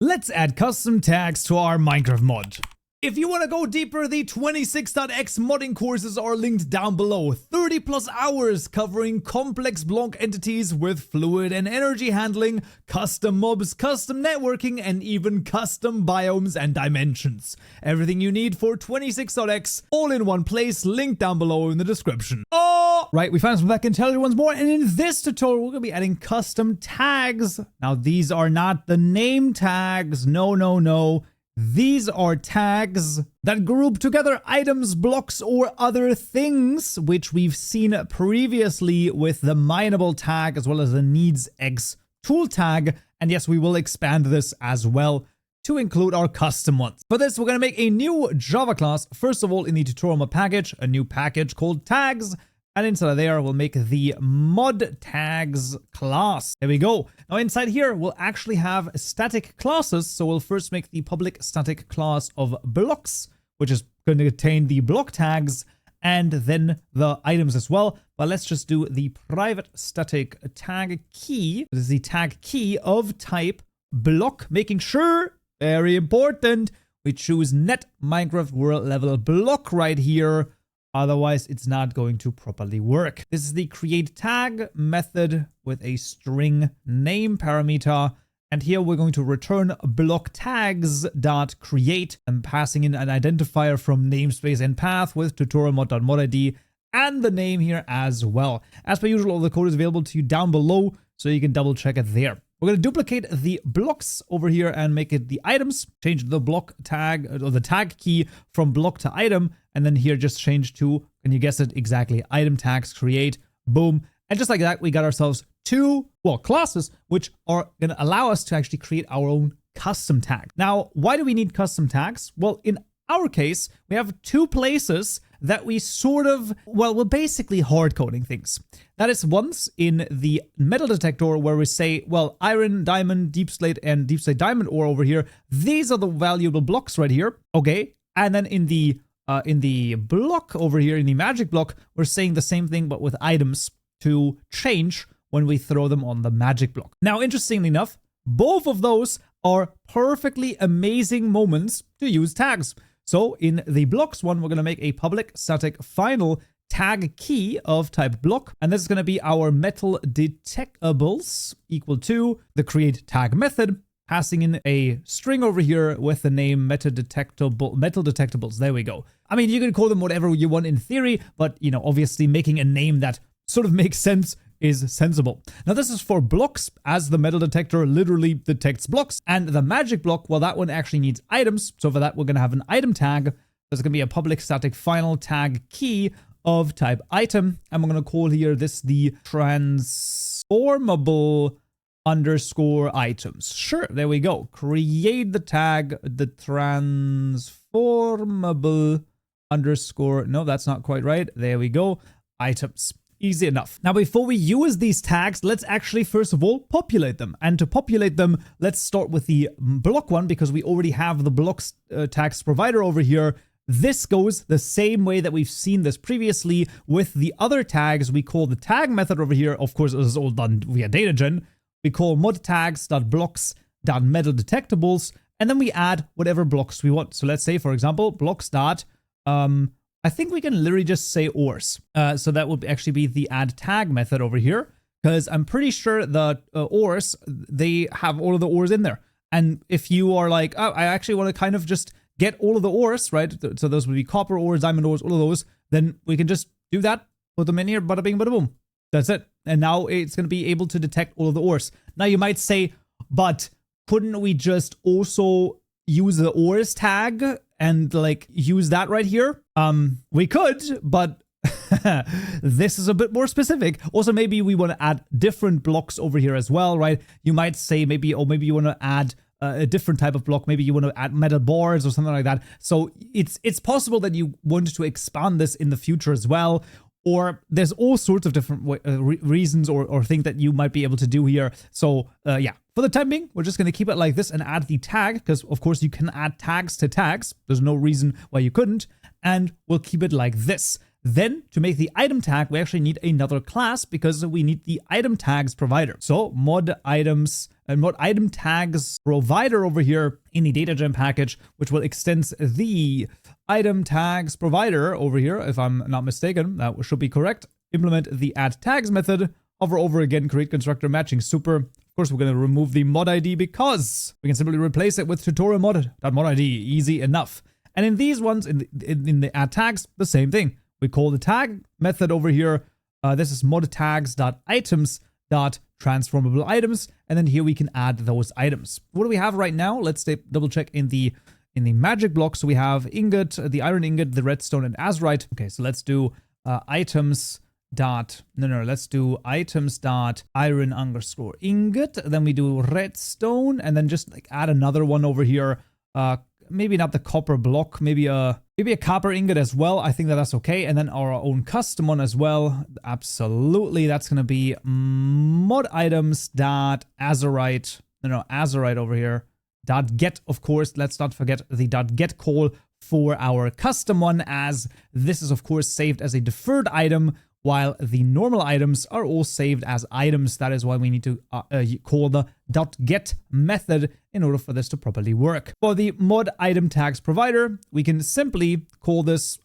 Let's add custom tags to our Minecraft mod. If you want to go deeper, the 26.x modding courses are linked down below. 30 plus hours covering complex block entities with fluid and energy handling, custom mobs, custom networking, and even custom biomes and dimensions. Everything you need for 26.x, all in one place, linked down below in the description. Oh! Right, we found some back intelligence once more, and in this tutorial, we're going to be adding custom tags. Now, these are not the name tags. No. These are tags that group together items, blocks, or other things, which we've seen previously with the mineable tag as well as the needsx tool tag. And yes, we will expand this as well to include our custom ones. For this, we're going to make a new Java class. First of all, in the tutorial mod package, a new package called tags. And inside of there, we'll make the mod tags class. There we go. Now inside here, we'll actually have static classes. So we'll first make the public static class of blocks, which is going to contain the block tags and then the items as well. But let's just do the private static tag key. This is the tag key of type block, making sure, very important, we choose net Minecraft world level block right here. Otherwise, it's not going to properly work. This is the create tag method with a string name parameter. And here we're going to return block tags.create and passing in an identifier from namespace and path with tutorial.mod.id and the name here as well. As per usual, all the code is available to you down below, so you can double check it there. We're going to duplicate the blocks over here and make it the items. Change the block tag or the tag key from block to item. And then here just change to, can you guess it exactly, item tags create, boom. And just like that, we got ourselves two, well, classes, which are going to allow us to actually create our own custom tag. Now, why do we need custom tags? Well, in our case, we have two places that we sort of, well, we're basically hard coding things. That is once in the metal detector where we say, well, iron, diamond, deep slate, and deep slate diamond ore over here. These are the valuable blocks right here. Okay. And then in the block over here, in the magic block, we're saying the same thing, but with items to change when we throw them on the magic block. Now, interestingly enough, both of those are perfectly amazing moments to use tags. So in the blocks one, we're going to make a public static final tag key of type block. And this is going to be our metal detectables equal to the create tag method, passing in a string over here with the name metal detectables. There we go. I mean, you can call them whatever you want in theory, but, you know, obviously making a name that sort of makes sense is sensible. Now this is for blocks, as the metal detector literally detects blocks, and the magic block, well, that one actually needs items. So for that, we're going to have an item tag. There's going to be a public static final tag key of type item. And we're going to call here this the transformable underscore items. Sure, there we go. Create the tag, the transformable underscore, no, that's not quite right. There we go. Items. Easy enough. Now, before we use these tags, let's actually first of all populate them. And to populate them, let's start with the block one because we already have the blocks tags provider over here. This goes the same way that we've seen this previously with the other tags. We call the tag method over here. Of course, this is all done via data gen. We call mod tags.blocks.metal detectables, and then we add whatever blocks we want. So let's say, for example, blocks dot, I think we can literally just say ores. So that would actually be the add tag method over here, because I'm pretty sure the ores, they have all of the ores in there. And if you are like, oh, I actually want to kind of just get all of the ores, right? So those would be copper ores, diamond ores, all of those. Then we can just do that, put them in here, bada bing, bada boom. That's it. And now it's going to be able to detect all of the ores. Now you might say, but couldn't we just also use the ores tag and like use that right here? We could, but this is a bit more specific. Also, maybe we want to add different blocks over here as well, right? You might say maybe, or maybe you want to add a different type of block. Maybe you want to add metal bars or something like that. So it's possible that you want to expand this in the future as well. Or there's all sorts of different reasons or things that you might be able to do here. So yeah, for the time being, we're just going to keep it like this and add the tag, because of course you can add tags to tags. There's no reason why you couldn't. And we'll keep it like this. Then to make the item tag, we actually need another class because we need the item tags provider. So mod items mod item tags provider over here in the DataGen package, which will extend the item tags provider over here, if I'm not mistaken. That should be correct. Implement the add tags method. Hover over again, create constructor matching. Super. Of course, we're going to remove the mod ID because we can simply replace it with tutorial mod ID. Easy enough. And in these ones, in the add tags, the same thing. We call the tag method over here. This is mod tags.items.transformable items. And then here we can add those items. What do we have right now? Let's double check in the magic block. So we have ingot, the iron ingot, the redstone, and azurite. Okay, so let's do let's do items.iron_ingot. Then we do redstone, and then just like add another one over here. Maybe not the copper block, maybe a copper ingot as well. I think that's okay. And then our own custom one as well. Absolutely, that's gonna be mod items.azurite. Azurite over here. .get, of course. Let's not forget the .get call for our custom one, as this is of course saved as a deferred item, while the normal items are all saved as items. That is why we need to call the .get method in order for this to properly work. For the mod item tags provider, we can simply call this,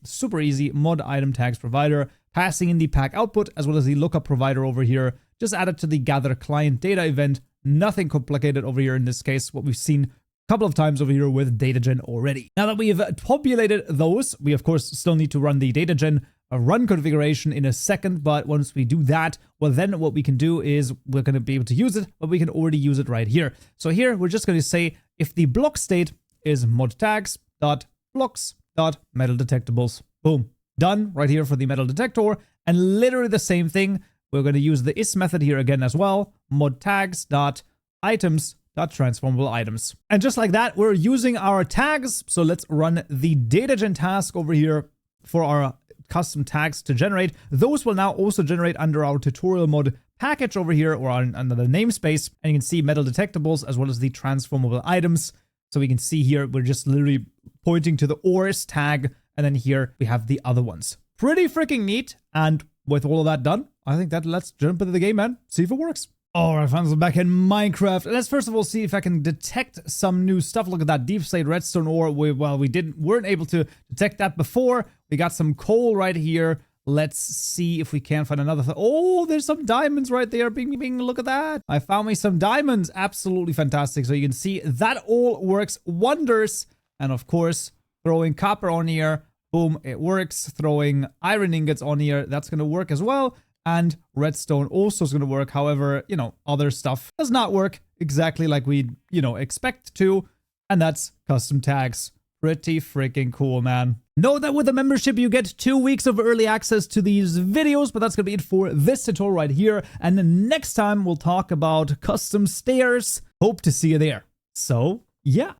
super easy, mod item tags provider, passing in the pack output as well as the lookup provider over here. Just add it to the gather client data event. Nothing complicated over here in this case, what we've seen a couple of times over here with DataGen already. Now that we've populated those, we of course still need to run the DataGen run configuration in a second, but once we do that, well, then what we can do is we're going to be able to use it, but we can already use it right here. So here we're just going to say if the block state is mod tags.blocks.metal detectables. Boom, done right here for the metal detector. And literally the same thing, we're going to use the is method here again as well, mod tags.items.transformable items. And just like that, we're using our tags. So let's run the DataGen task over here for our custom tags to generate. Those will now also generate under our tutorial mod package over here, or under the namespace. And you can see metal detectables as well as the transformable items. So we can see here, we're just literally pointing to the ores tag. And then here we have the other ones. Pretty freaking neat. And with all of that done, I think that let's jump into the game, man. See if it works. Alright, friends, we're back in Minecraft. Let's first of all see if I can detect some new stuff. Look at that deep slate redstone ore. We weren't able to detect that before. We got some coal right here. Let's see if we can find another. Oh, there's some diamonds right there. Bing, bing, look at that. I found me some diamonds. Absolutely fantastic. So you can see that all works wonders. And of course, throwing copper on here. Boom, it works. Throwing iron ingots on here. That's going to work as well. And redstone also is going to work. However, other stuff does not work exactly like we, expect to. And that's custom tags. Pretty freaking cool, man. Know that with a membership, you get 2 weeks of early access to these videos, but that's going to be it for this tutorial right here. And then next time, we'll talk about custom stairs. Hope to see you there. So, yeah.